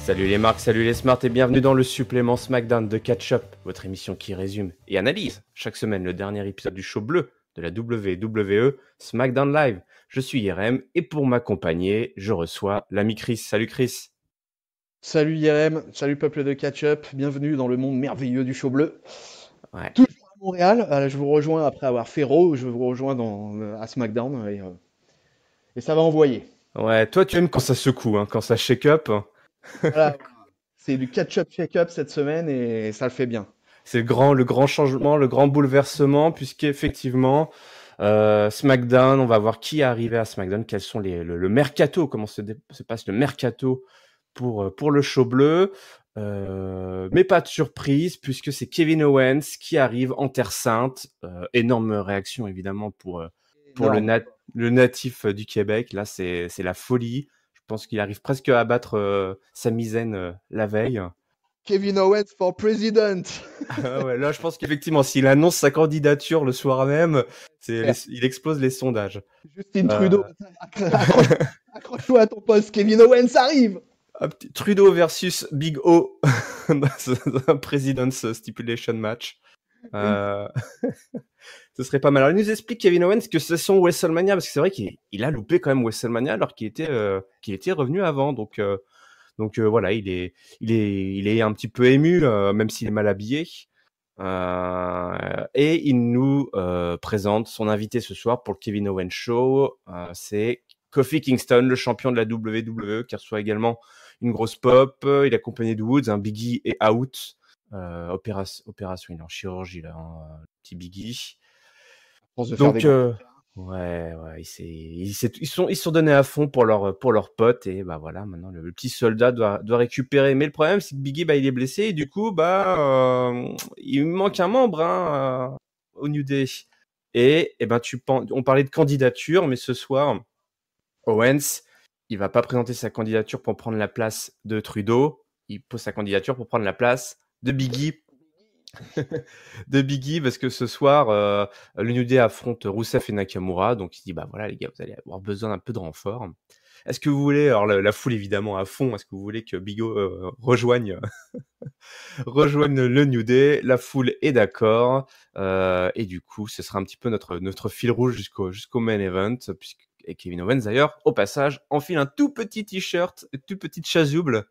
Salut les marques, salut les smarts et bienvenue dans le supplément SmackDown de Catch Up, votre émission qui résume et analyse chaque semaine le dernier épisode du show bleu de la WWE SmackDown Live. Je suis Yerem et pour m'accompagner, je reçois l'ami Chris. Salut Chris. Salut Yerem, salut peuple de Catch-Up, bienvenue dans le monde merveilleux du show bleu. Ouais. Toujours à Montréal, je vous rejoins après avoir fait Raw, je vous rejoins à SmackDown et ça va envoyer. Ouais, toi tu aimes quand ça secoue, hein, quand ça shake up. Voilà, c'est du Catch-Up Shake-Up cette semaine et ça le fait bien. C'est le grand changement, le grand bouleversement, puisqu'effectivement, SmackDown, on va voir qui est arrivé à SmackDown, quels sont le mercato, comment se passe le mercato pour le show bleu. Mais pas de surprise, puisque c'est Kevin Owens qui arrive en Terre Sainte. Énorme réaction, évidemment, pour Énorme. le natif du Québec. Là, c'est la folie. Je pense qu'il arrive presque à battre Sami Zayn la veille. Kevin Owens for President. Ah ouais, là, je pense qu'effectivement, s'il annonce sa candidature le soir même, il explose les sondages. Justin Euh, Trudeau, accroche-toi à ton poste, Kevin Owens arrive. Trudeau versus Big O dans un President's Stipulation match. Euh, Ce serait pas mal. Alors, il nous explique, Kevin Owens, que c'est son WrestleMania, parce que c'est vrai qu'il a loupé quand même WrestleMania alors qu'il était revenu avant. Donc voilà, il est un petit peu ému, même s'il est mal habillé. Et il nous présente son invité ce soir pour le Kevin Owens Show. C'est Kofi Kingston, le champion de la WWE, qui reçoit également une grosse pop. Il est accompagné de Woods, un Biggie est out. Opération, il est en chirurgie là, hein, petit Biggie. Pour se faire Donc, des ouais, ils se sont donnés à fond pour leur pote et bah voilà, maintenant le petit soldat doit récupérer. Mais le problème, c'est que Biggie, bah, il est blessé et du coup, il manque un membre hein, au New Day. Et ben, on parlait de candidature, mais ce soir, Owens, il va pas présenter sa candidature pour prendre la place de Trudeau. Il pose sa candidature pour prendre la place de Biggie de Biggie parce que ce soir, le New Day affronte Rusev et Nakamura. Donc il dit, bah voilà les gars, vous allez avoir besoin d'un peu de renfort. Est-ce que vous voulez, alors la foule évidemment à fond, est-ce que vous voulez que Big O rejoigne le New Day? La foule est d'accord. Et du coup, ce sera un petit peu notre fil rouge jusqu'au main event. Et Kevin Owens d'ailleurs, au passage, enfile un tout petit t-shirt, une toute petite chasuble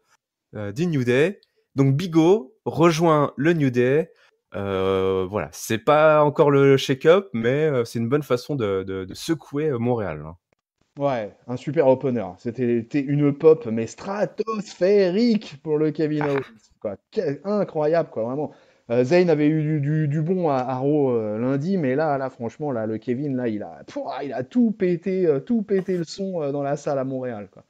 du New Day. Donc Big O rejoint le New Day. Voilà, c'est pas encore le shake-up, mais c'est une bonne façon de secouer Montréal. Hein. Ouais, un super opener. C'était une pop, mais stratosphérique pour le Kevin Owens, Ah, quoi. Incroyable, quoi, vraiment. Zayn avait eu du bon à Raw lundi, mais là, franchement, là, le Kevin, là, il a tout pété le son dans la salle à Montréal, quoi.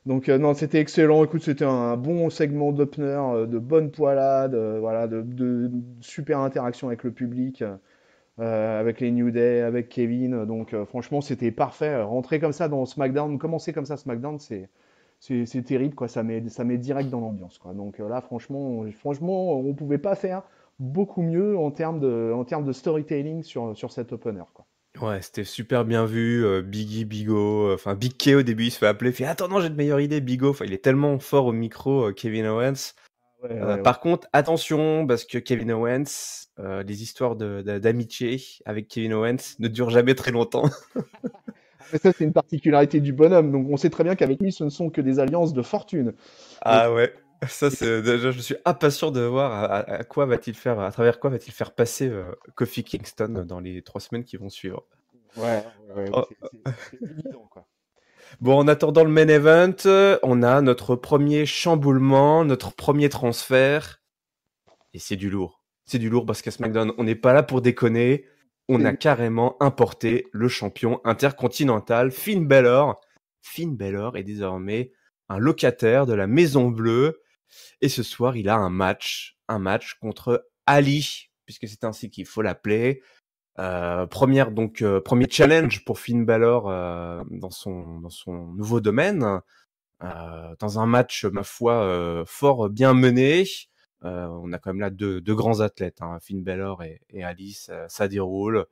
Donc, non, c'était excellent. Écoute, c'était un bon segment d'opener, de bonne poilade, voilà, de super interaction avec le public. Avec les New Day, avec Kevin. Donc franchement, c'était parfait. Rentrer comme ça dans SmackDown, commencer comme ça SmackDown, c'est terrible, quoi. Ça met direct dans l'ambiance, quoi. Donc là, franchement, on pouvait pas faire beaucoup mieux en termes de storytelling sur cet opener, quoi. ouais, c'était super bien vu. Biggie, Big O, enfin Big K au début, il se fait appeler, il fait attends, non, j'ai de meilleure idée, Big O. Enfin, il est tellement fort au micro, Kevin Owens. Ouais, ouais, ouais. Par contre, attention, parce que Kevin Owens, les histoires d'amitié avec Kevin Owens ne durent jamais très longtemps. Mais ça, c'est une particularité du bonhomme. Donc on sait très bien qu'avec lui, ce ne sont que des alliances de fortune. Donc, Ah ouais, ça c'est déjà, je suis impatient de voir à quoi va-t-il faire, à travers quoi va-t-il faire passer Kofi Kingston dans les 3 semaines qui vont suivre. ouais, Oh, c'est évident, quoi. bon, en attendant le main event, on a notre premier chamboulement, notre premier transfert, et c'est du lourd. C'est du lourd parce qu'à SmackDown, on n'est pas là pour déconner. On C'est a du- carrément importé le champion intercontinental, Finn Balor. Finn Balor est désormais un locataire de la Maison Bleue. Et ce soir, il a un match contre Ali, puisque c'est ainsi qu'il faut l'appeler. Premier challenge pour Finn Balor dans son nouveau domaine, dans un match ma foi fort bien mené. On a quand même là deux grands athlètes, hein, Finn Balor et Alice, ça déroule.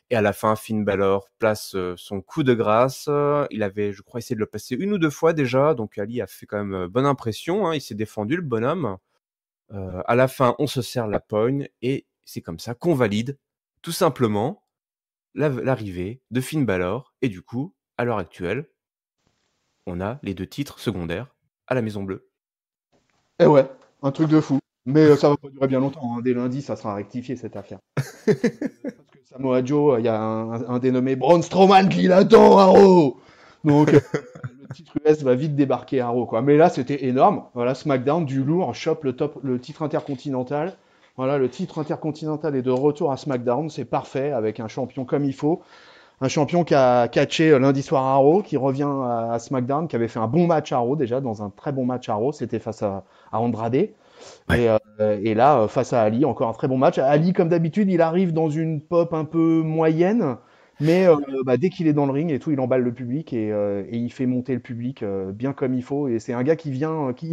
Et à la fin, Finn Balor place son coup de grâce. Il avait, je crois, essayé de le passer 1 ou 2 fois déjà, donc Ali a fait quand même bonne impression, hein, il s'est défendu, le bonhomme. À la fin, on se serre la poigne, et c'est comme ça qu'on valide, tout simplement, l'arrivée de Finn Balor, et du coup, à l'heure actuelle, on a les 2 titres secondaires à la Maison Bleue. Et ouais, un truc de fou. Mais ça va pas durer bien longtemps, hein. Dès lundi, ça sera rectifié cette affaire. Parce que Samoa Joe, il y a un dénommé Braun Strowman qui l'attend à Raw. Donc le titre US va vite débarquer à Raw, quoi. Mais là, c'était énorme. Voilà, SmackDown, du lourd, chope le titre intercontinental. Voilà, le titre intercontinental est de retour à SmackDown, c'est parfait, avec un champion comme il faut. Un champion qui a catché lundi soir à Raw, qui revient à SmackDown, qui avait fait un bon match à Raw déjà, dans un très bon match à Raw, c'était face à Andrade. Ouais. Et là, face à Ali, encore un très bon match. Ali, comme d'habitude, il arrive dans une pop un peu moyenne, mais dès qu'il est dans le ring et tout, il emballe le public et il fait monter le public bien comme il faut. Et c'est un gars qui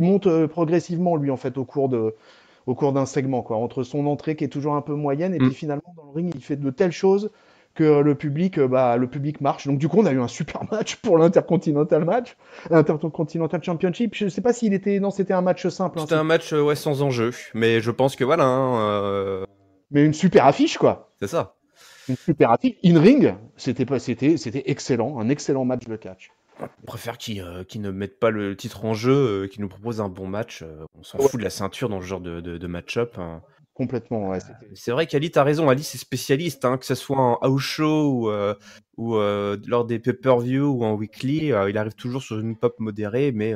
monte progressivement, lui, en fait, au cours d'un segment, quoi. Entre son entrée qui est toujours un peu moyenne et Mm. puis finalement, dans le ring, il fait de telles choses que le public marche. Donc du coup, on a eu un super match pour l'Intercontinental Championship. Je sais pas s'il était, non, c'était un match simple, hein, C'était un match ouais, sans enjeu, mais je pense que voilà, hein, mais une super affiche, quoi. c'est ça. Une super affiche. In ring, c'était excellent, un excellent match de catch. On préfère qu'ils ne mettent pas le titre en jeu, qu'ils nous proposent un bon match. On s'en Ouais, fout de la ceinture dans ce genre de match-up, hein. complètement, ouais. C'est vrai qu'Ali, t'as raison. Ali, c'est spécialiste, hein, que ce soit en house show ou lors des pay-per-view ou en weekly. Il arrive toujours sur une pop modérée, mais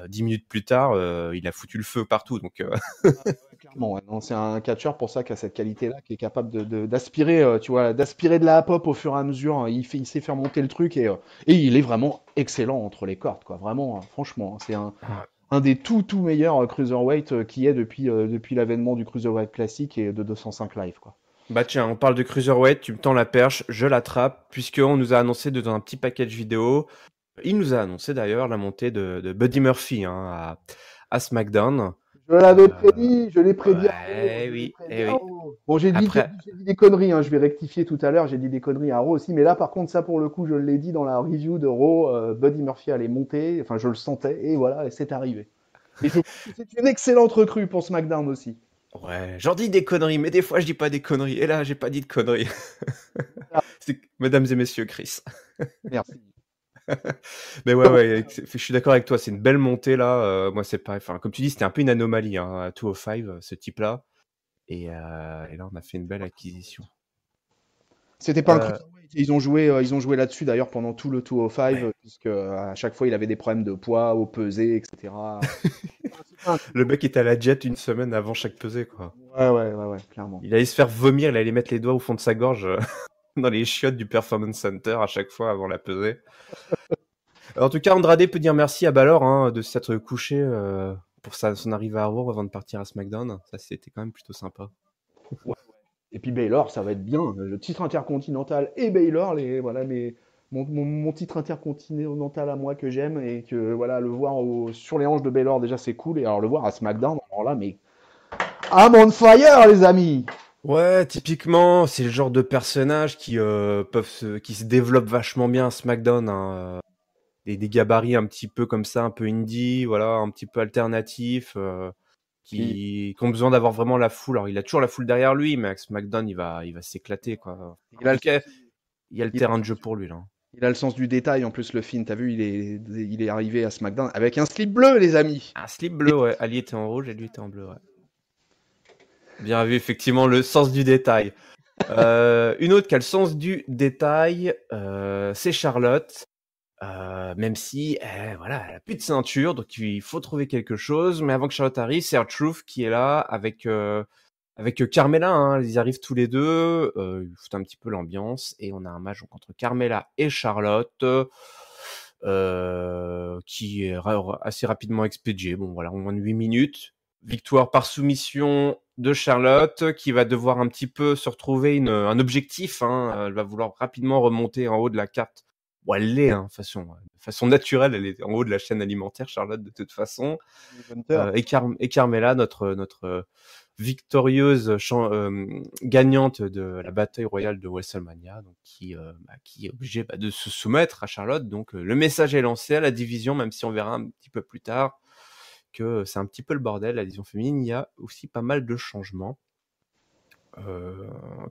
10 minutes plus tard, il a foutu le feu partout. Donc, Clairement, ouais. Non, c'est un catcheur pour ça qui a cette qualité-là, qui est capable d'aspirer, tu vois, d'aspirer de la pop au fur et à mesure, hein. Il sait faire monter le truc et il est vraiment excellent entre les cordes, quoi. Vraiment, hein, franchement, hein, c'est un des tout meilleurs cruiserweight qui est depuis l'avènement du cruiserweight classique et de 205 live, quoi. bah tiens, on parle de Cruiserweight, tu me tends la perche, je l'attrape, puisqu'on nous a annoncé dans un petit package vidéo, il nous a annoncé d'ailleurs la montée de Buddy Murphy, hein, à SmackDown. Je l'ai prédit à Raw, Ouais, je l'ai oui, prédit eh à oui. Raw. Bon, Après, j'ai dit des conneries, hein, je vais rectifier tout à l'heure, j'ai dit des conneries à Raw aussi, mais là, par contre, ça, pour le coup, je l'ai dit dans la review de Raw, Buddy Murphy allait monter, enfin, je le sentais, et voilà, et c'est arrivé. Et je trouve que c'est une excellente recrue pour SmackDown aussi. ouais, j'en dis des conneries, mais des fois je dis pas des conneries. Et là, j'ai pas dit de conneries. Ah, Mesdames et messieurs, Chris. merci. Mais ouais, je suis d'accord avec toi, c'est une belle montée là. Moi, c'est pareil. Enfin, comme tu dis, c'était un peu une anomalie, hein, à 205, ce type-là. Et là, on a fait une belle acquisition. C'était pas un Euh, cruiserweight. Ils ont joué là-dessus d'ailleurs pendant tout le 205, ouais. puisque à chaque fois il avait des problèmes de poids, au pesée, etc. C'est pas un Le cruiserweight. mec était à la jet une semaine avant chaque pesée, quoi. Ouais, clairement. Il allait se faire vomir, il allait mettre les doigts au fond de sa gorge dans les chiottes du Performance Center à chaque fois avant la pesée. En tout cas, Andrade peut dire merci à Balor, hein, de s'être couché pour son arrivée à Raw avant de partir à SmackDown. Ça, c'était quand même plutôt sympa. Ouais. Et puis Baylor, ça va être bien. Le titre intercontinental et Baylor, mon titre intercontinental à moi que j'aime et que voilà, le voir sur les hanches de Baylor, déjà c'est cool. Et alors le voir à SmackDown, alors là, mais I'm on fire, les amis! Ouais, typiquement, c'est le genre de personnage qui se développe vachement bien à SmackDown, hein. Des gabarits un petit peu comme ça, un peu indie, voilà, un petit peu alternatif, Puis qui ont besoin d'avoir vraiment la foule. Alors, il a toujours la foule derrière lui, mais avec SmackDown, il va s'éclater, quoi. il En a tout le cas, sens, il y a le il a le terrain de sens jeu pour lui, là. il a le sens du détail en plus, le film. T'as vu, il est arrivé à SmackDown avec un slip bleu, les amis! Un slip bleu, ouais. Ali était en rouge et lui était en bleu, ouais. Bien vu, effectivement, le sens du détail. Une autre qui a le sens du détail, c'est Charlotte. Même si, voilà, elle a plus de ceinture, donc il faut trouver quelque chose. Mais avant que Charlotte arrive, c'est R-Truth qui est là avec Carmella, hein. Ils arrivent tous les deux, ils foutent un petit peu l'ambiance et on a un match donc, entre Carmella et Charlotte qui est assez rapidement expédié. Bon voilà, en moins de 8 minutes. Victoire par soumission de Charlotte qui va devoir un petit peu se retrouver un objectif, hein. Elle va vouloir rapidement remonter en haut de la carte bon, elle l'est, hein, de façon naturelle, elle est en haut de la chaîne alimentaire, Charlotte, de toute façon. Hunter. Et Carmela, notre victorieuse gagnante de la bataille royale de WrestleMania, donc qui est obligée de se soumettre à Charlotte. Donc le message est lancé à la division, même si on verra un petit peu plus tard que c'est un petit peu le bordel. La division féminine, il y a aussi pas mal de changements.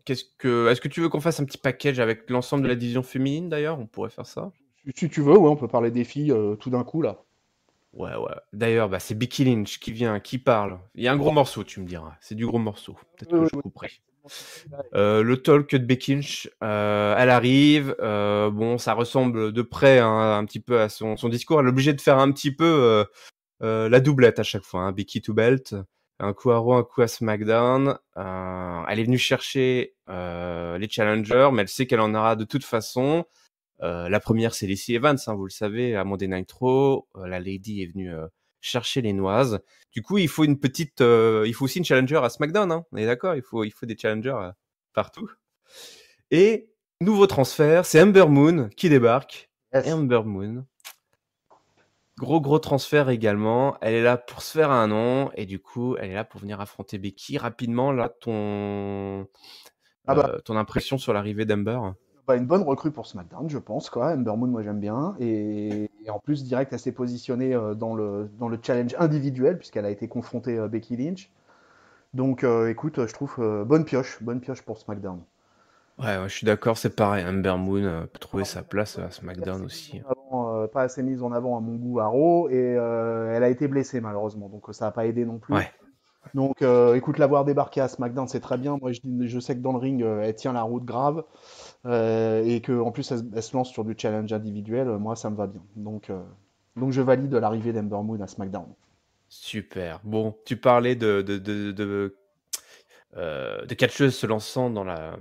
Est-ce que tu veux qu'on fasse un petit package avec l'ensemble de la division féminine d'ailleurs? On pourrait faire ça. Si tu veux, ouais, on peut parler des filles tout d'un coup là. Ouais, ouais. D'ailleurs, c'est Becky Lynch qui vient, qui parle. Il y a un gros morceau, tu me diras. C'est du gros morceau. Peut-être que je couperai. Le talk de Becky Lynch, elle arrive. Bon, ça ressemble de près un petit peu à son discours. Elle est obligée de faire un petit peu la doublette à chaque fois. Hein. Becky to belt. Un coup à Raw, un coup à SmackDown. Elle est venue chercher les challengers, mais elle sait qu'elle en aura de toute façon. La première, c'est Lacey Evans, hein, vous le savez, à Monday Night Raw. La Lady est venue chercher les noises. Du coup, il faut il faut aussi une challenger à SmackDown. Hein, on est d'accord, il faut des challengers partout. Et nouveau transfert, c'est Ember Moon qui débarque. Yes. Ember Moon. Gros transfert également. Elle est là pour se faire un nom et du coup, elle est là pour venir affronter Becky. Rapidement, là, ton impression sur l'arrivée d'Ember? Une bonne recrue pour SmackDown, je pense, quoi. Ember Moon, moi j'aime bien. Et en plus, direct, elle s'est positionnée dans le challenge individuel, puisqu'elle a été confrontée à Becky Lynch. Donc, écoute, je trouve bonne pioche pour SmackDown. Ouais, je suis d'accord, c'est pareil. Ember Moon peut trouver sa place à SmackDown aussi. Pas assez mise en avant à mon goût à Raw, et elle a été blessée malheureusement, donc ça n'a pas aidé non plus. Ouais. Donc, écoute, l'avoir débarqué à SmackDown, c'est très bien. Moi, je sais que dans le ring, elle tient la route grave. Et qu'en plus elle se lance sur du challenge individuel, moi ça me va bien. Donc je valide l'arrivée d'Ember Moon à SmackDown. Super. Bon, tu parlais de catcheuses se lançant dans la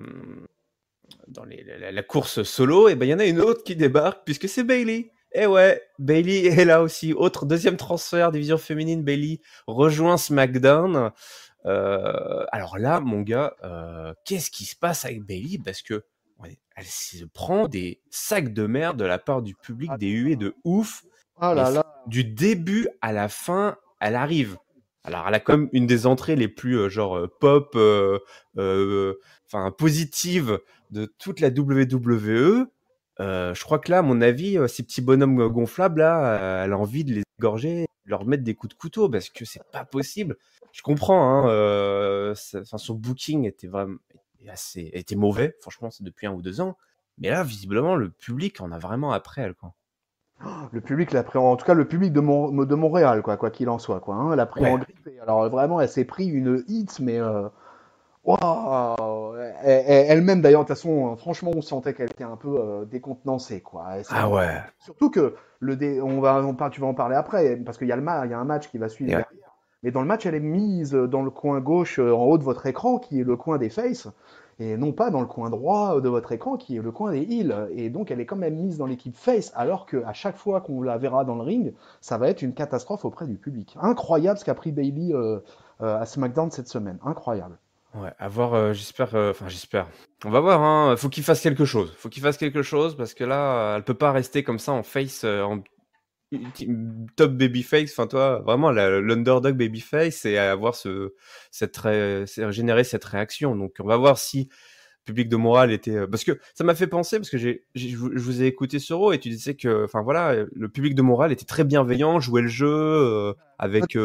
course solo, et ben il y en a une autre qui débarque puisque c'est Bayley. Et ouais, Bayley est là aussi. Autre deuxième transfert, division féminine, Bayley rejoint SmackDown. Alors là, mon gars, qu'est-ce qui se passe avec Bayley? Parce que elle se prend des sacs de merde de la part du public, des huées de ouf. Ah Mais là là. du début à la fin, elle arrive. Alors, elle a quand même une des entrées les plus pop, positive de toute la WWE. Je crois que là, à mon avis, ces petits bonhommes gonflables là, elle a envie de les égorger, de leur mettre des coups de couteau parce que c'est pas possible. Je comprends, hein, son booking était mauvais, franchement, c'est depuis 1 ou 2 ans. Mais là, visiblement, le public en a vraiment après elle, quoi. Le public l'a pris, en tout cas le public de Montréal, quoi qu'il en soit, quoi. Hein, l'a pris en Ouais. grippe. Et alors vraiment, elle s'est pris une hit, mais waouh, elle-même d'ailleurs, de toute façon, franchement, on sentait qu'elle était un peu décontenancée, quoi. Ah ouais. Surtout que tu vas en parler après, parce qu'il y a il y a un match qui va suivre Et ouais. derrière. Mais dans le match, elle est mise dans le coin gauche, en haut de votre écran, qui est le coin des faces, et non pas dans le coin droit de votre écran, qui est le coin des heels. Et donc, elle est quand même mise dans l'équipe face, alors qu'à chaque fois qu'on la verra dans le ring, ça va être une catastrophe auprès du public. Incroyable ce qu'a pris Bayley à SmackDown cette semaine. Incroyable. Ouais, à voir, j'espère. On va voir, hein. Faut qu'il fasse quelque chose. Faut qu'il fasse quelque chose parce que là, elle peut pas rester comme ça en face, en top babyface. Enfin, toi, vraiment, l'underdog babyface et avoir générer cette réaction. Donc, on va voir si le public de morale était, parce que ça m'a fait penser parce que je vous ai écouté sur Raw et tu disais que, enfin voilà, le public de morale était très bienveillant, jouait le jeu avec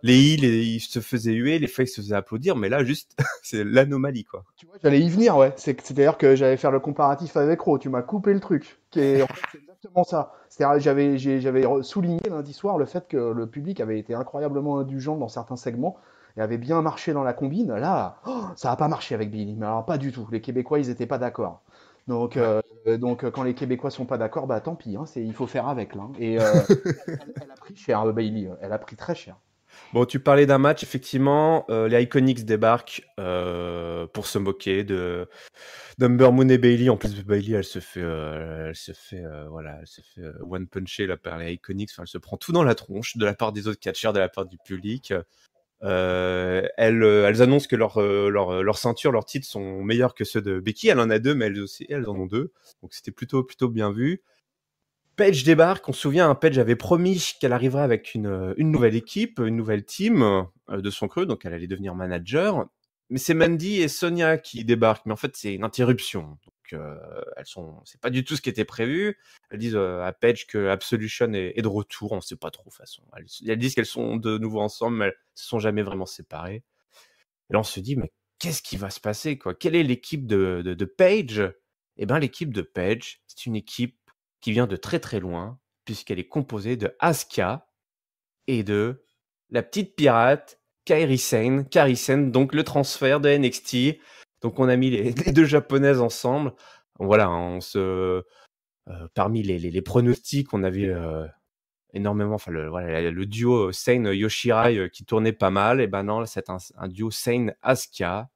les heels, et ils se faisaient huer, les faces se faisaient applaudir, mais là juste c'est l'anomalie quoi. Tu vois, j'allais y venir, ouais. C'est-à-dire que j'allais faire le comparatif avec Raw. Tu m'as coupé le truc. En fait, c'est exactement ça. C'est-à-dire, j'avais souligné lundi soir le fait que le public avait été incroyablement indulgent dans certains segments et avait bien marché dans la combine. Là, ça n'a pas marché avec Billy. Mais alors, pas du tout. Les Québécois, ils n'étaient pas d'accord. Donc, Ouais. Quand les Québécois sont pas d'accord, bah tant pis. Hein, il faut faire avec là. Et elle a pris cher, Bailey. Elle a pris très cher. Bon, tu parlais d'un match, effectivement, les Iconics débarquent pour se moquer de d'Ember Moon et Bayley. En plus, Bayley, elle se fait one puncher là par les Iconics. Enfin, elle se prend tout dans la tronche de la part des autres catcheurs, de la part du public. Elles annoncent que leur ceinture, leurs titres sont meilleurs que ceux de Becky. Elle en a 2, mais elles en ont 2. Donc c'était plutôt bien vu. Paige débarque, on se souvient, Paige avait promis qu'elle arriverait avec une nouvelle équipe, une nouvelle team de son crew, donc elle allait devenir manager. Mais c'est Mandy et Sonia qui débarquent, mais en fait c'est une interruption. Donc c'est pas du tout ce qui était prévu. Elles disent à Paige que Absolution est de retour, on sait pas trop de toute façon. Elles disent qu'elles sont de nouveau ensemble, mais elles se sont jamais vraiment séparées. Et là on se dit, mais qu'est-ce qui va se passer quoi? Quelle est l'équipe de Paige? Eh ben l'équipe de Paige, c'est une équipe qui vient de très très loin, puisqu'elle est composée de Asuka et de la petite pirate Kairi Sane, donc le transfert de NXT. Donc on a mis les deux japonaises ensemble. Voilà, parmi les pronostics, on avait énormément, enfin le duo Sane Yoshirai qui tournait pas mal. Et ben non, c'est un duo Sane Asuka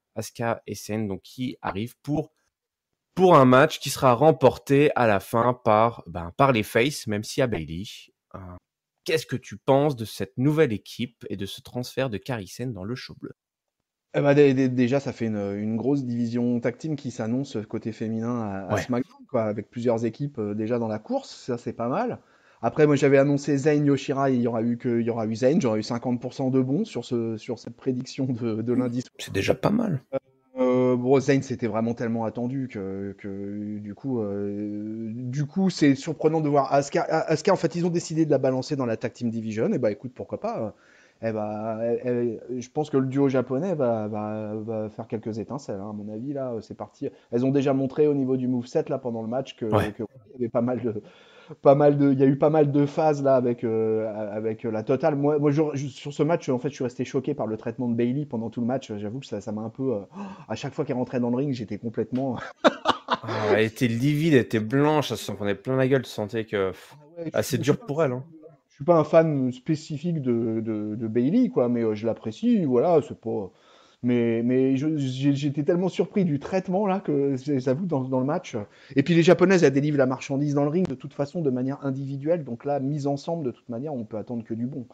et Sane, donc qui arrive pour un match qui sera remporté à la fin par les Faces, même s'il y a Bayley. Qu'est-ce que tu penses de cette nouvelle équipe et de ce transfert de Kairi Sane dans le show bleu? Eh ben, déjà, ça fait une grosse division tag team qui s'annonce côté féminin à Ouais. SmackDown, quoi, avec plusieurs équipes déjà dans la course. Ça, c'est pas mal. Après, moi, j'avais annoncé Zayn Yoshirai, il y aura eu Zayn. J'aurais eu 50% de bons sur cette prédiction de lundi soir. C'est déjà pas mal. Bon, Zayn, c'était vraiment tellement attendu que du coup, c'est surprenant de voir Asuka. Asuka, en fait, ils ont décidé de la balancer dans la Tag Team Division. Et bah, écoute, pourquoi pas. Je pense que le duo japonais va faire quelques étincelles, hein, à mon avis. Là, c'est parti. Elles ont déjà montré au niveau du moveset là pendant le match Ouais. il y avait il y a eu pas mal de phases là avec la totale. Sur ce match, en fait, je suis resté choqué par le traitement de Bailey pendant tout le match. J'avoue que ça m'a un peu. À chaque fois qu'elle rentrait dans le ring, j'étais complètement. Ah, elle était livide, elle était blanche, elle s'en prenait plein la gueule, tu sentais que Ouais, c'est je suis dur pas un pour elle. fan, Hein. je suis pas un fan spécifique de Bailey, quoi, mais je l'apprécie, voilà, c'est pas. Mais j'étais tellement surpris du traitement là que j'avoue dans le match. Et puis les Japonaises, elles délivrent la marchandise dans le ring de toute façon de manière individuelle, donc là, mise ensemble, de toute manière, on peut attendre que du bon.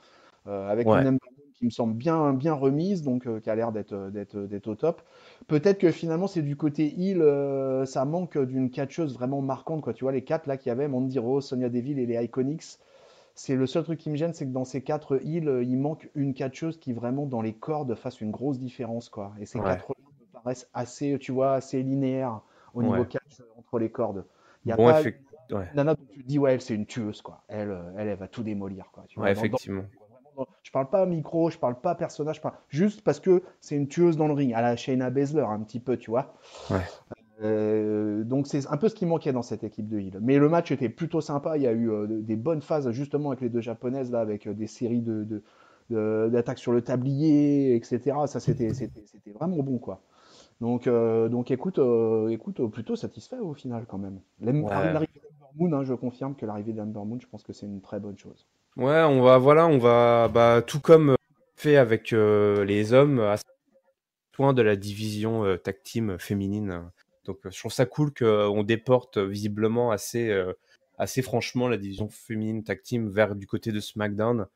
Avec une Ouais. Ember Moon qui me semble bien remise, donc qui a l'air d'être au top. Peut-être que finalement c'est du côté heel, ça manque d'une catcheuse vraiment marquante, quoi. Tu vois les quatre là qu'il y avait, Mandy Rose, Sonya Deville et les Iconics. C'est le seul truc qui me gêne, c'est que dans ces quatre heals, il manque une catcheuse qui vraiment dans les cordes fasse une grosse différence, quoi. Et ces Ouais. quatre me paraissent assez, tu vois, assez linéaires au niveau Ouais. catch entre les cordes. Il n'y a Bon, pas ouais. une nana dont tu te dis, ouais, elle, c'est une tueuse, quoi. Elle va tout démolir, quoi. Tu Ouais, vois, effectivement. je parle pas micro, je parle pas personnage, je parle juste parce que c'est une tueuse dans le ring, à la Shayna Baszler, un petit peu, tu vois. Ouais. Donc c'est un peu ce qui manquait dans cette équipe de Hill. Mais le match était plutôt sympa. Il y a eu des bonnes phases justement avec les deux japonaises là, avec des séries d'attaques sur le tablier, etc. Ça c'était vraiment bon quoi. Donc écoute, plutôt satisfait au final quand même. Ouais. L'arrivée d'Ember Moon, hein, je confirme que l'arrivée d'Ember Moon, je pense que c'est une très bonne chose. Ouais, on va, tout comme fait avec les hommes, à ce point de la division tag team féminine. Donc, je trouve ça cool qu'on déporte visiblement assez franchement la division féminine tag team vers du côté de SmackDown.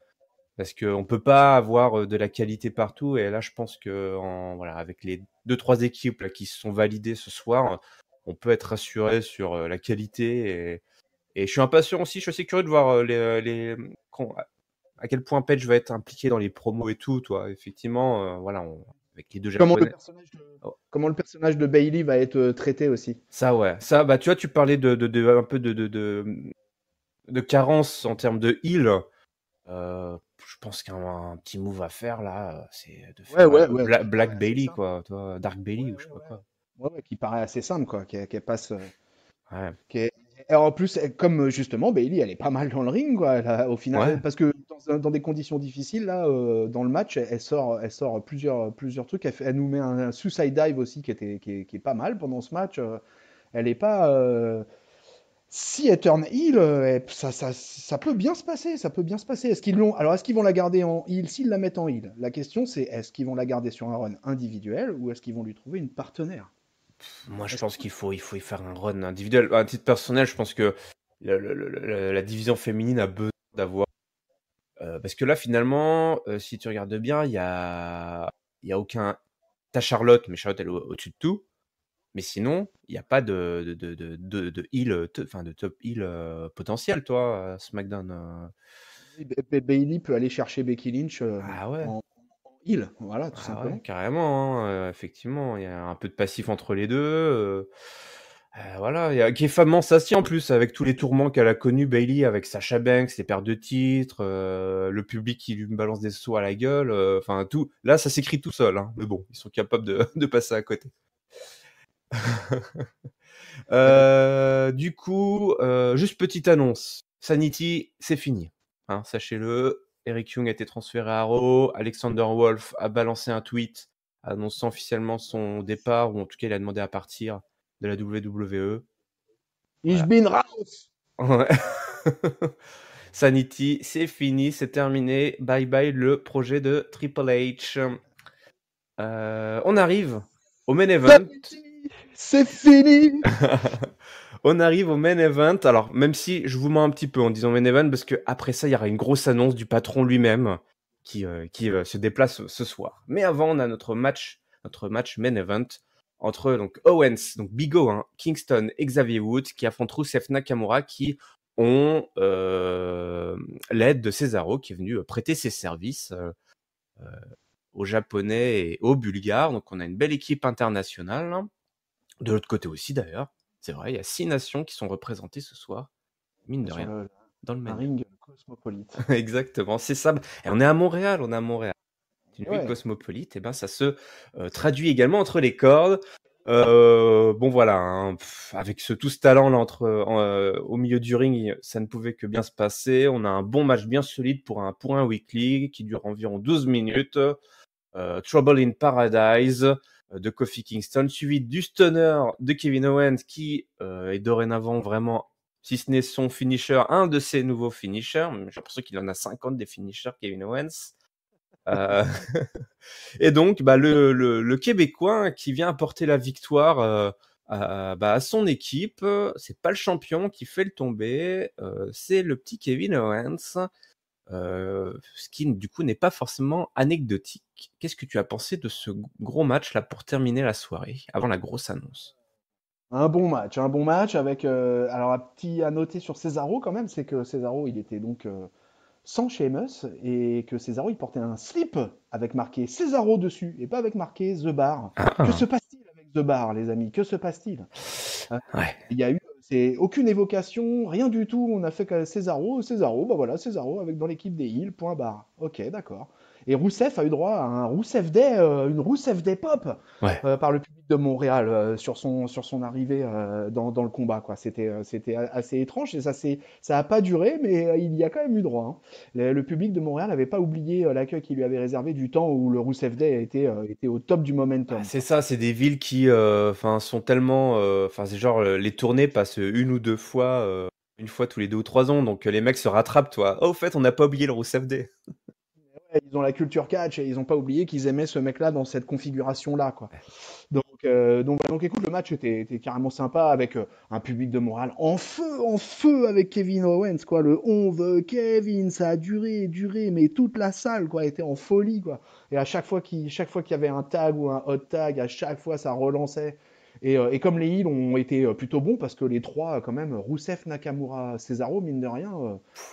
Parce qu'on peut pas avoir de la qualité partout. Et là, je pense que voilà, avec les 2-3 équipes là, qui se sont validées ce soir, on peut être rassuré sur la qualité. Et je suis impatient aussi. Je suis assez curieux de voir à quel point Page va être impliqué dans les promos et tout. Toi, effectivement, voilà, avec les deux Comment le japonais. personnage de, Oh, comment le personnage de Bailey va être traité aussi. ça, ouais. Ça, bah, tu vois, tu parlais un peu de carence en termes de heal. Je pense qu'un petit move à faire là, c'est de Ouais, faire ouais, ouais, qui Black paraît assez Bailey, simple. quoi, toi, Dark Ouais, Bailey ou je sais ouais, pas ouais. quoi. Ouais, ouais, qui paraît assez simple, quoi, qui passe. Ouais, Et en plus, comme justement, Bailey, elle est pas mal dans le ring, quoi. Au ouais, final, parce que dans des conditions difficiles, là, dans le match, elle sort plusieurs trucs. Elle nous met un suicide dive aussi qui est pas mal pendant ce match. Elle est pas. Si elle turn heel, ça peut bien se passer, ça peut bien se passer. Alors, est-ce qu'ils vont la garder en heel? S'ils la mettent en heel, la question c'est est-ce qu'ils vont la garder sur un run individuel ou est-ce qu'ils vont lui trouver une partenaire? moi je Est-ce pense qu'il faut y faire un run individuel. À titre personnel, je pense que la division féminine a besoin d'avoir. Parce que là, finalement, si tu regardes bien, il y a aucun. T'as Charlotte, mais Charlotte, elle est au-dessus de tout. Mais sinon, il n'y a pas de heel, enfin de top heel potentiel, toi, SmackDown. Bailey peut aller chercher Becky Lynch Ah ouais, en heel, voilà, tout ah ouais, simplement. carrément, hein, effectivement, il y a un peu de passif entre les deux. Voilà, qui est femme Sassi en plus, avec tous les tourments qu'elle a connus, Bailey, avec Sasha Banks, les pertes de titres, le public qui lui balance des sauts à la gueule, enfin tout. Là, ça s'écrit tout seul, hein, mais bon, ils sont capables de passer à côté. Du coup, juste petite annonce. Sanity, c'est fini. Hein, sachez-le. Eric Young a été transféré à Raw. Alexander Wolf a balancé un tweet annonçant officiellement son départ, ou en tout cas, il a demandé à partir de la WWE. Ich Voilà. bin raus! Ouais. Sanity, c'est fini, c'est terminé. Bye bye le projet de Triple H. On arrive au main event. C'est fini! On arrive au main event. Alors, même si je vous mens un petit peu en disant main event, parce que après ça, il y aura une grosse annonce du patron lui-même qui se déplace ce soir. Mais avant, on a notre match main event entre donc Owens, donc Big O, hein, Kingston, Xavier Woods, qui affrontent Rusev Nakamura, qui ont l'aide de Cesaro, qui est venu prêter ses services aux Japonais et aux Bulgares. Donc, on a une belle équipe internationale. De l'autre côté aussi, d'ailleurs. C'est vrai, il y a 6 nations qui sont représentées ce soir, mine de Sur rien, dans le un main event. ring cosmopolite. Exactement, c'est ça. Et on est à Montréal, C'est une ville Ouais. cosmopolite, et ben ça se traduit également entre les cordes. Bon voilà, hein, avec tout ce talent là au milieu du ring, ça ne pouvait que bien se passer. On a un bon match bien solide pour un weekly qui dure environ 12 minutes. Trouble in Paradise de Kofi Kingston, suivi du stunner de Kevin Owens qui est dorénavant vraiment, si ce n'est son finisher, un de ses nouveaux finishers. J'ai l'impression qu'il en a 50 des finishers, Kevin Owens. Et donc, le Québécois qui vient apporter la victoire à son équipe, c'est pas le champion qui fait le tomber, c'est le petit Kevin Owens. Ce qui du coup n'est pas forcément anecdotique. Qu'est-ce que tu as pensé de ce gros match là pour terminer la soirée, avant la grosse annonce? Un bon match avec. Alors, un petit à noter sur Cesaro quand même, c'est que Cesaro, il était donc sans Sheamus et que Cesaro, il portait un slip avec marqué Cesaro dessus et pas avec marqué The Bar. Que se Ah, passe-t-il avec The Bar, les amis? Que se passe-t-il? ouais. Il y a eu, c'est aucune évocation, rien du tout. On a fait que Cesaro, bah voilà, Cesaro avec dans l'équipe des Heels, point barre. Ok, d'accord. Et Rousseff a eu droit à un Rousseff Day, une Rousseff Day pop Ouais. par le public de Montréal sur son arrivée dans le combat, quoi. C'était assez étrange et ça a pas duré, mais il y a quand même eu droit, hein. Le public de Montréal n'avait pas oublié l'accueil qu'il lui avait réservé du temps où le Rousseff Day était au top du Bah, momentum, c'est quoi. ça, c'est des villes qui sont tellement c'est genre les tournées passent une ou deux fois une fois tous les 2 ou 3 ans, donc les mecs se rattrapent, toi. Oh, au fait, on n'a pas oublié le Rousseff Day. Ouais, ils ont la culture catch et ils n'ont pas oublié qu'ils aimaient ce mec-là dans cette configuration-là, quoi. Donc écoute, le match était carrément sympa avec un public de morale en feu avec Kevin Owens, quoi. Le on veut Kevin, ça a duré, mais toute la salle, quoi, était en folie, quoi. Et à chaque fois qu'il y avait un tag ou un hot tag, à chaque fois ça relançait. Et comme les heels ont été plutôt bons, parce que les trois, quand même, Rousseff, Nakamura, Cesaro, mine de rien,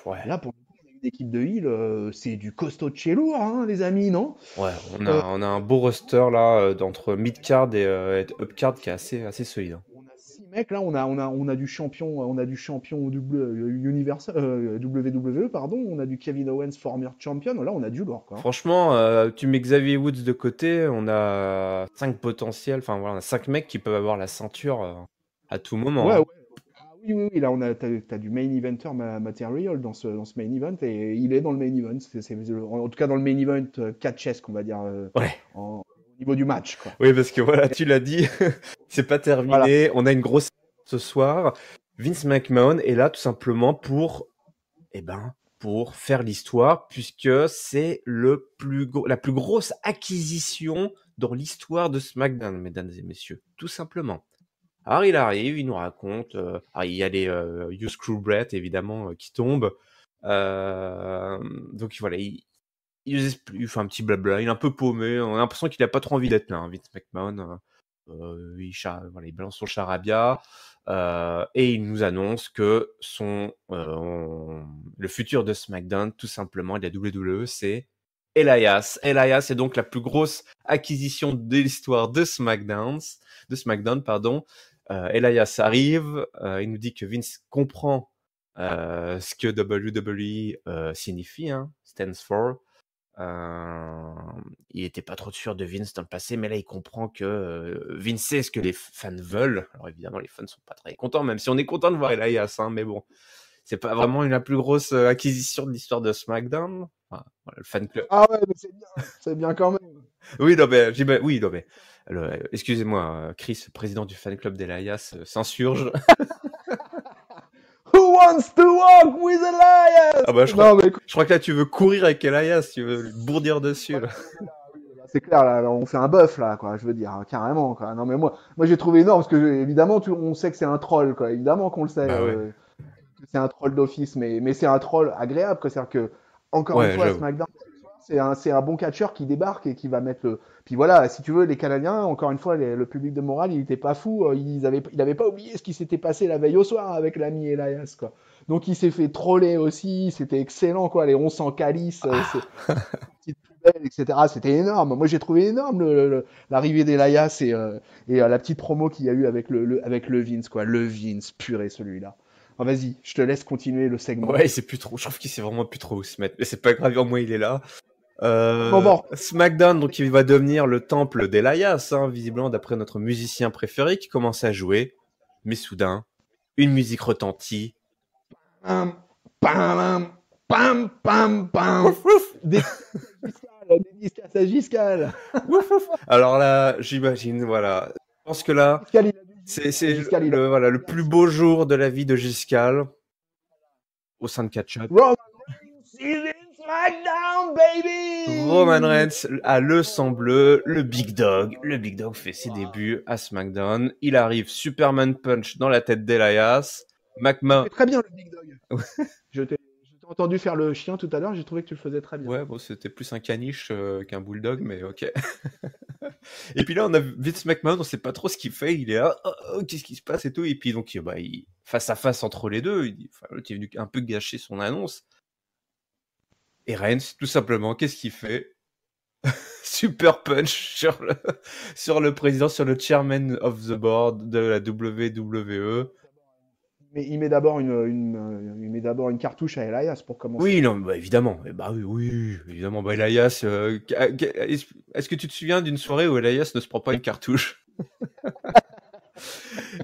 Ouais. là, pour le coup, on a une équipe de heels, c'est du costaud de chez lourd, hein, les amis, non? Ouais, on Euh, a on a un beau roster là d'entre mid-card et up-card qui est assez solide, hein. On a 6 mecs là, on a du champion Universal, WWE, pardon, on a du Kevin Owens former champion, là on a du lourd quoi. Franchement, tu mets Xavier Woods de côté, on a 5 potentiels, enfin voilà, on a 5 mecs qui peuvent avoir la ceinture à tout moment, Ouais, hein. ouais. Ah oui, oui, oui, là t'as du main eventer material dans ce main event et il est dans le main event, en tout cas dans le main event catchesque on va dire Ouais, au niveau du match quoi. oui, parce que voilà, tu l'as dit, c'est pas Voilà. terminé. On a une grosse ce soir. Vince McMahon est là tout simplement pour faire l'histoire, puisque c'est la plus grosse acquisition dans l'histoire de SmackDown, mesdames et messieurs, tout simplement. Alors il arrive, il nous raconte, il y a les You Screw Brett évidemment qui tombent. Donc voilà, il fait un petit blabla, il est un peu paumé, on a l'impression qu'il a pas trop envie d'être là, hein, Vince McMahon. voilà, il balance son charabia et il nous annonce que le futur de SmackDown, tout simplement, de la WWE, c'est Elias. Elias est donc la plus grosse acquisition de l'histoire de SmackDown, pardon. Elias arrive, il nous dit que Vince comprend ce que WWE signifie, hein, stands for. Il était pas trop sûr de Vince dans le passé, mais là il comprend que Vince sait ce que les fans veulent. Alors évidemment, les fans sont pas très contents, même si on est content de voir Elias, hein, mais bon, c'est pas vraiment la plus grosse acquisition de l'histoire de SmackDown. Enfin, voilà, le fan club. Ah ouais, mais c'est bien quand même. Oui, non, mais, oui, non, mais excusez-moi, Chris, président du fan club d'Elias, s'insurge. Who wants to walk with Elias? Ah bah, je crois que là tu veux courir avec Elias, tu veux lui bourdir dessus. Là. C'est clair, là, on fait un bœuf là, quoi. Je veux dire, hein, carrément, quoi. Non mais moi j'ai trouvé énorme parce que évidemment, on sait que c'est un troll, quoi. Évidemment qu'on le sait, Bah ouais. que c'est un troll d'office, mais c'est un troll agréable, quoi. C'est-à-dire que encore une fois, j'avoue. SmackDown, c'est un bon catcheur qui débarque et qui va mettre le. Puis voilà, si tu veux, les Canadiens, encore une fois, le public de morale, il était pas fou. Il avait pas oublié ce qui s'était passé la veille au soir avec l'ami Elias, quoi. Donc il s'est fait troller aussi. C'était excellent, quoi. Les 1100 calices, petite poubelle, etc. C'était énorme. Moi, j'ai trouvé énorme l'arrivée d'Elias et la petite promo qu'il y a eu avec avec le Vince, quoi. Le Vince puré, celui-là. Ah, vas-y, je te laisse continuer le segment. Ouais, c'est plus trop. Je trouve qu'il sait vraiment plus trop où se mettre. Mais c'est pas grave, au moins il est là. Bon. SmackDown, donc il va devenir le temple d'Elias, hein, visiblement d'après notre musicien préféré qui commence à jouer. Mais soudain, une musique retentit. Pam, pam, pam, pam, pam. Ouf, ouf. Des disques à Giscal. Ouf, ouf. Alors là, j'imagine, voilà. Je pense que là, c'est le plus beau jour de la vie de Giscal au sein de Catch-Up. Roman Reigns is in SmackDown, baby! Roman Reigns a le sang bleu, le Big Dog. Le Big Dog fait ses débuts à SmackDown. Il arrive Superman Punch dans la tête d'Elias. McMahon. Très bien le Big Dog. Je t'ai entendu faire le chien tout à l'heure, j'ai trouvé que tu le faisais très bien. Ouais, bon, c'était plus un caniche qu'un bulldog, mais ok. Et puis là, on a Vince McMahon, on sait pas trop ce qu'il fait. Il est là, qu'est-ce qui se passe et tout. Et puis donc, face à face entre les deux, il est venu un peu gâcher son annonce. Et Reigns, tout simplement, qu'est-ce qu'il fait? Super punch sur le président, sur le chairman of the board de la WWE. Mais il met d'abord une cartouche à Elias pour commencer. Oui, non, bah évidemment. Oui, évidemment. Bah Elias, est-ce que tu te souviens d'une soirée où Elias ne se prend pas une cartouche?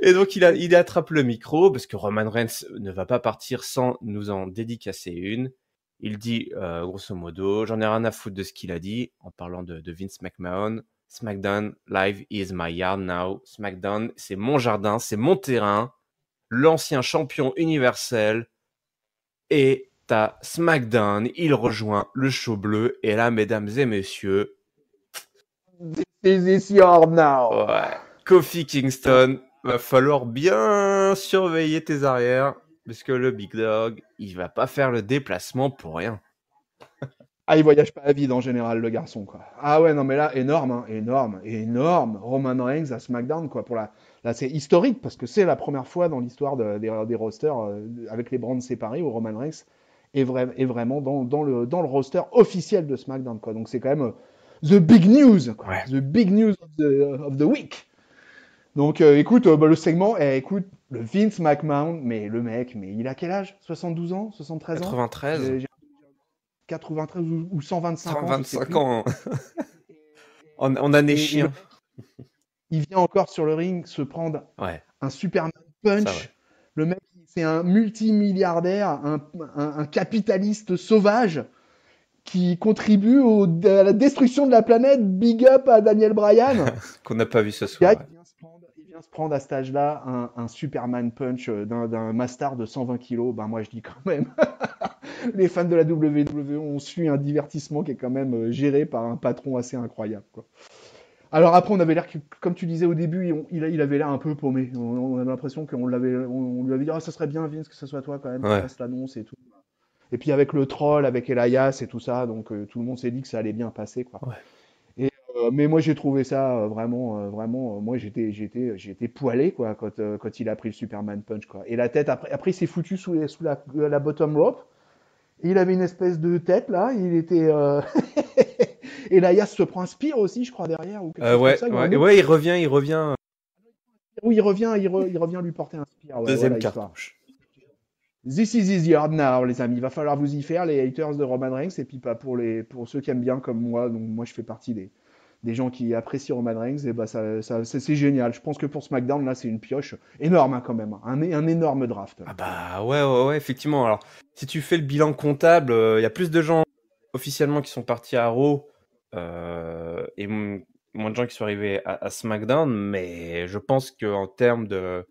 Et donc il attrape le micro parce que Roman Reigns ne va pas partir sans nous en dédicacer une. Il dit grosso modo, j'en ai rien à foutre de ce qu'il a dit en parlant de Vince McMahon. SmackDown Live is my yard now. SmackDown, c'est mon jardin, c'est mon terrain. L'ancien champion universel est à SmackDown. Il rejoint le show bleu. Et là, mesdames et messieurs, This is your now. Ouais. Kofi Kingston, va falloir bien surveiller tes arrières parce que le Big Dog, il va pas faire le déplacement pour rien. Ah, il voyage pas à vide en général, le garçon, quoi. Ah ouais, non, mais là, énorme, hein, énorme. Roman Reigns à SmackDown, quoi. Là, c'est historique parce que c'est la première fois dans l'histoire des rosters avec les brands séparés où Roman Reigns est vraiment dans le roster officiel de SmackDown, quoi. Donc c'est quand même the big news, quoi. Ouais. The big news of the week. Donc écoute, le segment, écoute, le Vince McMahon, mais le mec, mais il a quel âge? 72 ans? 73 ans? 93. 93 ou 125 ans. 125 ans. On a des chiens. Il vient encore sur le ring se prendre un Superman Punch. Le mec, c'est un multimilliardaire, un capitaliste sauvage qui contribue à la destruction de la planète. Big up à Daniel Bryan. Qu'on n'a pas vu ce soir. Il vient se prendre à cet âge-là un Superman Punch d'un Mastard de 120 kilos. Ben moi, je dis quand même. Les fans de la WWE ont su un divertissement qui est quand même géré par un patron assez incroyable, quoi. Alors après, on avait l'air, comme tu disais au début, il avait l'air un peu paumé. On avait l'impression qu'on lui avait dit, ça serait bien, Vince, que ce soit toi quand même, qui fasse l'annonce et tout. Et puis avec le troll, avec Elias et tout ça, donc tout le monde s'est dit que ça allait bien passer, quoi. Ouais. Et Mais moi j'ai trouvé ça vraiment, moi j'étais poilé quoi quand il a pris le Superman Punch quoi. Et la tête après il s'est foutu sous la bottom rope. Et il avait une espèce de tête là, il était et Elias se prend un spear aussi je crois derrière ou quelque chose comme Ouais, ça. Il y a un ouais, autre ouais, il revient où il revient lui porter un spear. Ouais, deuxième voilà histoire. cartouche. This is easy hard now les amis, il va falloir vous y faire les haters de Roman Reigns et puis pas pour ceux qui aiment bien comme moi. Donc moi je fais partie des gens qui apprécient Roman Reigns, et bah c'est génial. Je pense que pour SmackDown, là, c'est une pioche énorme hein, quand même. Un énorme draft. Ah bah ouais, ouais, ouais, effectivement. Alors, si tu fais le bilan comptable, il y a plus de gens officiellement qui sont partis à Raw et moins de gens qui sont arrivés à SmackDown, mais je pense qu'en termes de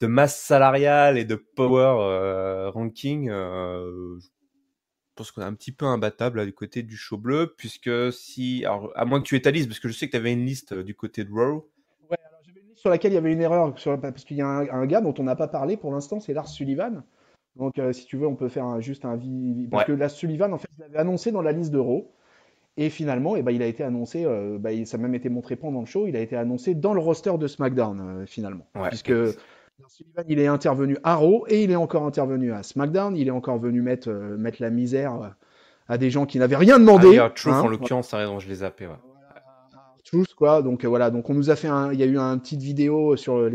masse salariale et de power ranking, je pense qu'on est un petit peu imbattable là, du côté du show bleu, puisque si, alors, à moins que tu aies ta liste, parce que je sais que tu avais une liste du côté de Raw. Ouais, alors j'avais une liste sur laquelle il y avait une erreur, parce qu'il y a un gars dont on n'a pas parlé pour l'instant, c'est Lars Sullivan. Donc si tu veux, on peut faire juste un parce Ouais, que Lars Sullivan, en fait, il avait annoncé dans la liste de Raw. Et finalement, eh ben, il a été annoncé, ça a même été montré pendant le show, il a été annoncé dans le roster de SmackDown, finalement. ouais. Puisque Lars Sullivan, il est intervenu à Raw et il est encore intervenu à SmackDown. Il est encore venu mettre la misère à des gens qui n'avaient rien Ah oui, demandé. Truth en Hein. l'occurrence, t'as raison, je l'ai zappé, ouais. Tous, quoi. Donc voilà, donc on nous a fait il y a eu une petite vidéo sur la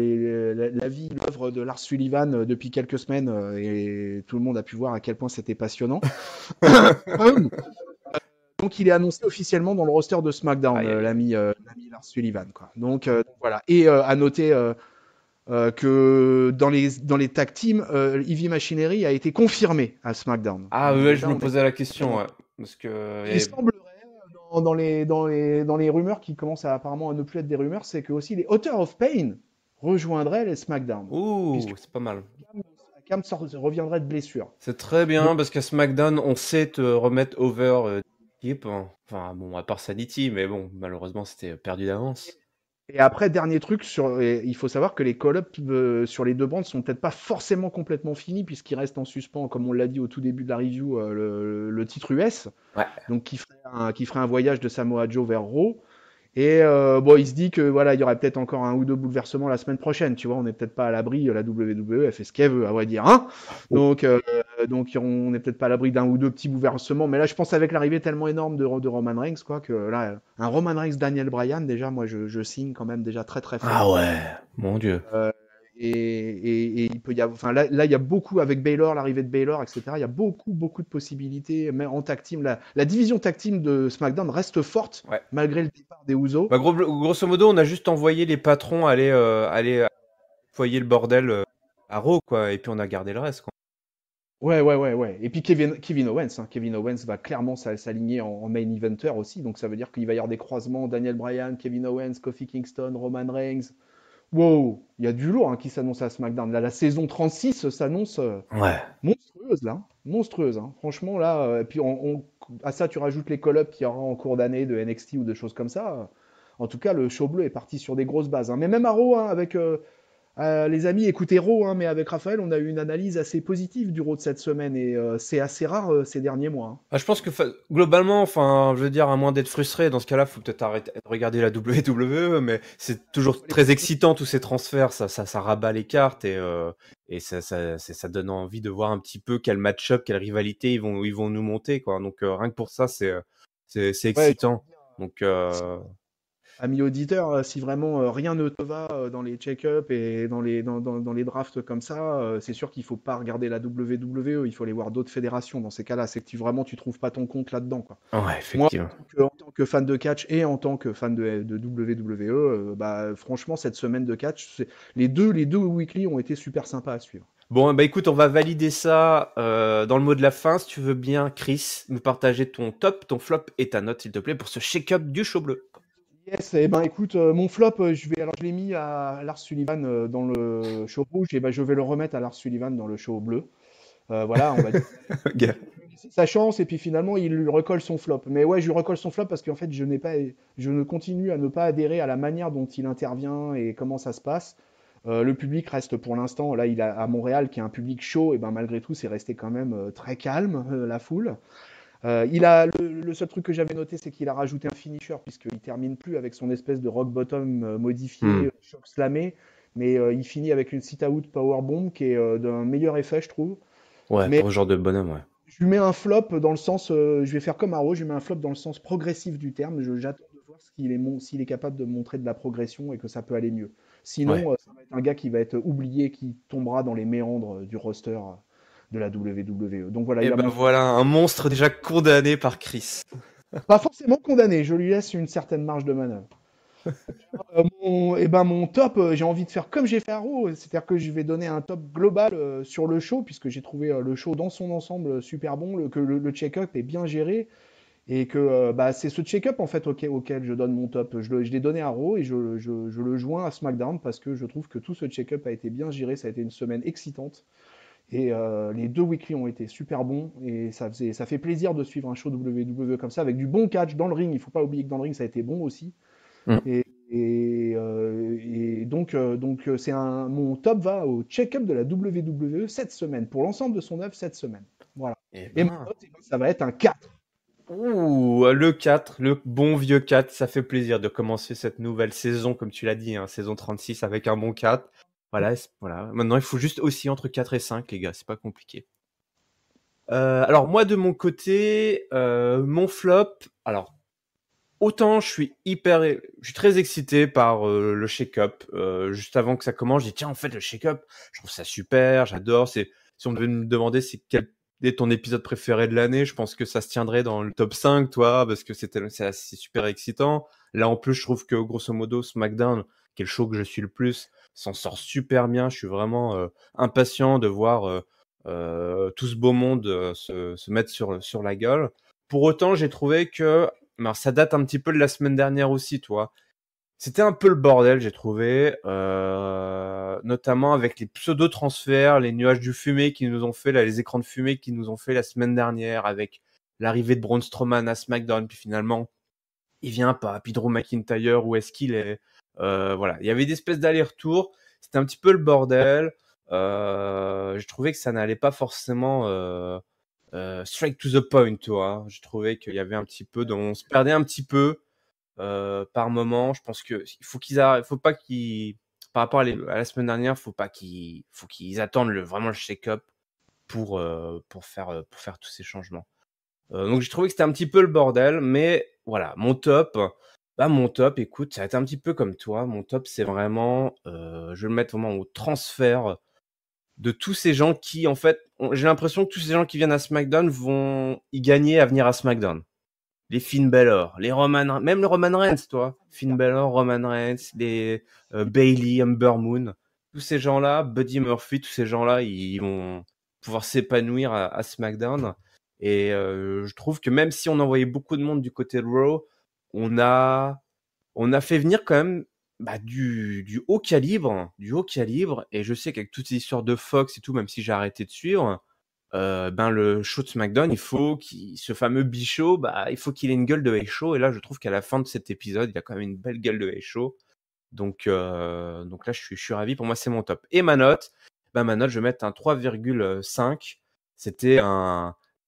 vie, l'œuvre de Lars Sullivan depuis quelques semaines et tout le monde a pu voir à quel point c'était passionnant. Donc il est annoncé officiellement dans le roster de SmackDown, Aïe, aïe, aïe. l'ami Lars Sullivan, quoi. Donc voilà. Et à noter que dans les tag teams, Heavy Machinery a été confirmé à SmackDown. Ah Donc ouais, je déjà, me on est posais la question, ouais. Parce que. il semblerait, dans les rumeurs qui commencent apparemment à ne plus être des rumeurs, c'est que aussi les Authors of Pain rejoindraient les SmackDown. Ouh, Puisque c'est pas mal. Reviendrait de blessure. C'est très Donc, bien parce qu'à SmackDown, on sait te remettre over l'équipe, hein. Enfin, bon, à part Sanity, mais bon, malheureusement, c'était perdu d'avance. et après, dernier truc, il faut savoir que les call-ups sur les deux bandes sont peut-être pas forcément complètement finis, puisqu'il reste en suspens, comme on l'a dit au tout début de la review, le titre US, Ouais. donc qui ferait un voyage de Samoa Joe vers Raw. Et bon, il se dit que voilà, il y aurait peut-être encore un ou deux bouleversements la semaine prochaine. Tu vois, on n'est peut-être pas à l'abri. La WWE, elle fait ce qu'elle veut, à vrai dire, hein. Donc on n'est peut-être pas à l'abri d'un ou deux petits bouleversements. Mais là, je pense avec l'arrivée tellement énorme de Roman Reigns, quoi, que là, un Roman Reigns Daniel Bryan, déjà, moi, je signe quand même déjà très très Ah fort. ouais, mon Dieu. Euh, et il peut y avoir, enfin là, il y a beaucoup avec Baylor, l'arrivée de Baylor, etc. Il y a beaucoup de possibilités. Mais en tag team, la division tag team de SmackDown reste forte Ouais. malgré le départ des Usos. Bah, grosso modo, on a juste envoyé les patrons aller foyer le bordel à Raw, quoi, et puis on a gardé le reste, quoi. Ouais. Et puis Kevin Owens, hein. Kevin Owens va clairement s'aligner en main eventer aussi, donc ça veut dire qu'il va y avoir des croisements. Daniel Bryan, Kevin Owens, Kofi Kingston, Roman Reigns. Wow, il y a du lourd hein, qui s'annonce à SmackDown. Là, la saison 36 s'annonce Ouais. monstrueuse, là. Monstrueuse, hein. Franchement, là. Et puis à ça, tu rajoutes les call-ups qu'il y aura en cours d'année de NXT ou de choses comme ça. En tout cas, le show bleu est parti sur des grosses bases, hein. Mais même à Raw, hein, avec les amis, écoutez Raw, hein, mais avec Raphaël, on a eu une analyse assez positive du Raw de cette semaine et c'est assez rare ces derniers mois. Hein. Ah, je pense que globalement, enfin, je veux dire, à moins d'être frustré, dans ce cas-là, faut peut-être arrêter de regarder la WWE, mais c'est toujours très excitant tous ces transferts, ça rabat les cartes et ça donne envie de voir un petit peu quel match-up, quelle rivalité ils vont nous monter, quoi. Donc rien que pour ça, c'est Ouais, excitant. Donc ami auditeur, si vraiment rien ne te va dans les check-ups et dans les drafts comme ça, c'est sûr qu'il faut pas regarder la WWE, il faut aller voir d'autres fédérations dans ces cas-là. C'est que vraiment tu trouves pas ton compte là-dedans, quoi. ouais, Moi, effectivement. en tant que fan de catch et en tant que fan de WWE, bah, franchement, cette semaine de catch, les deux weekly ont été super sympas à suivre. Bon, bah écoute, on va valider ça dans le mot de la fin. Si tu veux bien, Chris, nous partager ton top, ton flop et ta note, s'il te plaît, pour ce shake-up du show bleu. Yes, et ben écoute, mon flop, je l'ai mis à Lars Sullivan dans le show rouge, et ben je vais le remettre à Lars Sullivan dans le show bleu. Voilà, on va dire Ok. c'est sa chance, et puis finalement il lui recolle son flop. Mais ouais, je lui recolle son flop parce qu'en fait je ne continue à ne pas adhérer à la manière dont il intervient et comment ça se passe. Le public reste pour l'instant, là il a à Montréal qui est un public chaud, et ben malgré tout c'est resté quand même très calme la foule. Le seul truc que j'avais noté, c'est qu'il a rajouté un finisher, puisqu'il termine plus avec son espèce de rock bottom modifié, choc slamé, mais il finit avec une sit-out powerbomb qui est d'un meilleur effet, je trouve. Ouais, Mais pour ce genre de bonhomme, ouais. je lui mets un flop dans le sens, je vais faire comme Arrow, je lui mets un flop dans le sens progressif du terme. J'attends de voir s'il est capable de montrer de la progression et que ça peut aller mieux. Ouais. Sinon, ça va être un gars qui va être oublié, qui tombera dans les méandres du roster de la WWE. Donc voilà, Et il a ben mon... voilà, un monstre déjà condamné par Chris. Pas forcément condamné, je lui laisse une certaine marge de manœuvre. Mon top, j'ai envie de faire comme j'ai fait à Raw, c'est-à-dire que je vais donner un top global sur le show, puisque j'ai trouvé le show dans son ensemble super bon, que le check-up est bien géré, et que c'est ce check-up en fait auquel je donne mon top. Je l'ai donné à Raw et je le joins à SmackDown parce que je trouve que tout ce check-up a été bien géré, ça a été une semaine excitante. Et les deux weekly ont été super bons et ça fait plaisir de suivre un show WWE comme ça avec du bon catch dans le ring. Il faut pas oublier que dans le ring ça a été bon aussi. Mm. Mon top va au check-up de la WWE cette semaine, pour l'ensemble de son œuvre cette semaine. Voilà. Eh Et ma ben. note, ça va être un 4. Ouh, le 4, le bon vieux 4, ça fait plaisir de commencer cette nouvelle saison, comme tu l'as dit, hein, saison 36 avec un bon 4. Voilà, voilà. Maintenant, il faut juste aussi entre 4 et 5, les gars, c'est pas compliqué. Alors, moi, de mon côté, mon flop, alors, autant je suis très excité par le shake-up. Juste avant que ça commence, je dis, tiens, en fait, le shake-up, je trouve ça super, j'adore. Si on devait me demander quel est ton épisode préféré de l'année, je pense que ça se tiendrait dans le top 5, toi, parce que c'est super excitant. Là, en plus, je trouve que, grosso modo, SmackDown, qui est le show que je suis le plus, s'en sort super bien. Je suis vraiment impatient de voir tout ce beau monde se mettre sur la gueule. Pour autant, j'ai trouvé que, alors ça date un petit peu de la semaine dernière aussi, toi. C'était un peu le bordel, j'ai trouvé, notamment avec les pseudo-transferts, les nuages de fumée qui nous ont fait, là, les écrans de fumée qui nous ont fait la semaine dernière, avec l'arrivée de Braun Strowman à SmackDown, puis finalement, il vient pas, puis Drew McIntyre, où est-ce qu'il est, voilà. Il y avait des espèces d'allers-retours, c'était un petit peu le bordel, je trouvais que ça n'allait pas forcément straight to the point, toi. Je trouvais qu'il y avait un petit peu, on se perdait un petit peu par moment. Je pense que faut pas qu'ils, par rapport à la semaine dernière, faut qu'ils attendent vraiment le shake-up pour faire tous ces changements. Donc j'ai trouvé que c'était un petit peu le bordel, mais voilà, mon top, écoute, ça va être un petit peu comme toi. Mon top, c'est vraiment, je vais le mettre vraiment au transfert de tous ces gens qui, en fait, j'ai l'impression que tous ces gens qui viennent à SmackDown vont y gagner à venir à SmackDown. Les Finn Balor, les même le Roman Reigns, toi. Finn Balor, Roman Reigns, les Bayley, Ember Moon. Tous ces gens-là, Buddy Murphy, tous ces gens-là, ils vont pouvoir s'épanouir à SmackDown. Et je trouve que même si on envoyait beaucoup de monde du côté de Raw, on a fait venir quand même du haut calibre, et je sais qu'avec toutes ces histoires de Fox et tout, même si j'ai arrêté de suivre, le show de SmackDown, ce fameux Bichot, il faut qu'il ait une gueule de Hey Show, et là je trouve qu'à la fin de cet épisode, il a quand même une belle gueule de Hey Show, donc là je suis ravi, pour moi c'est mon top. Et ma note, je vais mettre un 3,5, c'était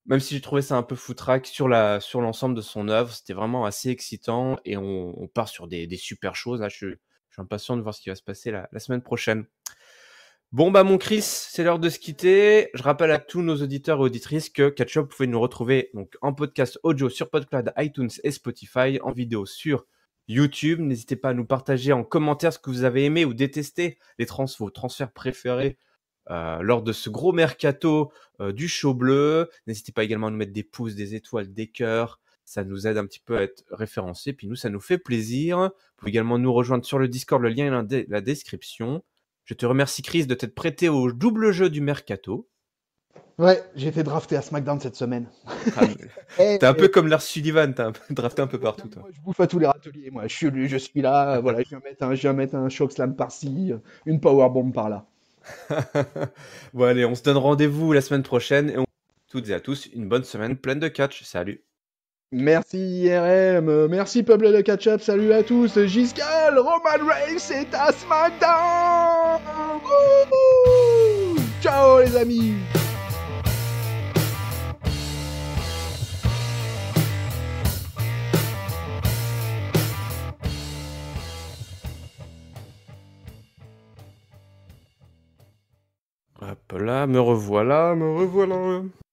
même si j'ai trouvé ça un peu foutraque sur l'ensemble de son œuvre, c'était vraiment assez excitant, et on part sur des super choses. Là, je suis impatient de voir ce qui va se passer la semaine prochaine. Bon, mon Chris, c'est l'heure de se quitter. Je rappelle à tous nos auditeurs et auditrices que Catch Up, vous pouvez nous retrouver donc en podcast audio sur PodCloud, iTunes et Spotify, en vidéo sur YouTube. N'hésitez pas à nous partager en commentaire ce que vous avez aimé ou détesté, vos transferts préférés lors de ce gros mercato du show bleu. N'hésitez pas également à nous mettre des pouces, des étoiles, des cœurs. Ça nous aide un petit peu à être référencés. Puis nous, ça nous fait plaisir. Vous pouvez également nous rejoindre sur le Discord. Le lien est dans la description. Je te remercie, Chris, de t'être prêté au double jeu du mercato. Ouais, j'ai été drafté à SmackDown cette semaine. T'es un peu comme Lars Sullivan, t'as drafté un peu partout, toi. Moi, je bouffe à tous les râteliers, moi. Je suis là, voilà, je viens mettre un chokeslam par-ci, une powerbomb par-là. Bon, allez, on se donne rendez-vous la semaine prochaine, et toutes et à tous, une bonne semaine pleine de catch. Salut. Merci IRM, merci Peuple de Catch-Up, salut à tous, Giscal, Roman Reigns est à SmackDown. Ciao les amis. là, me revoilà, me revoilà.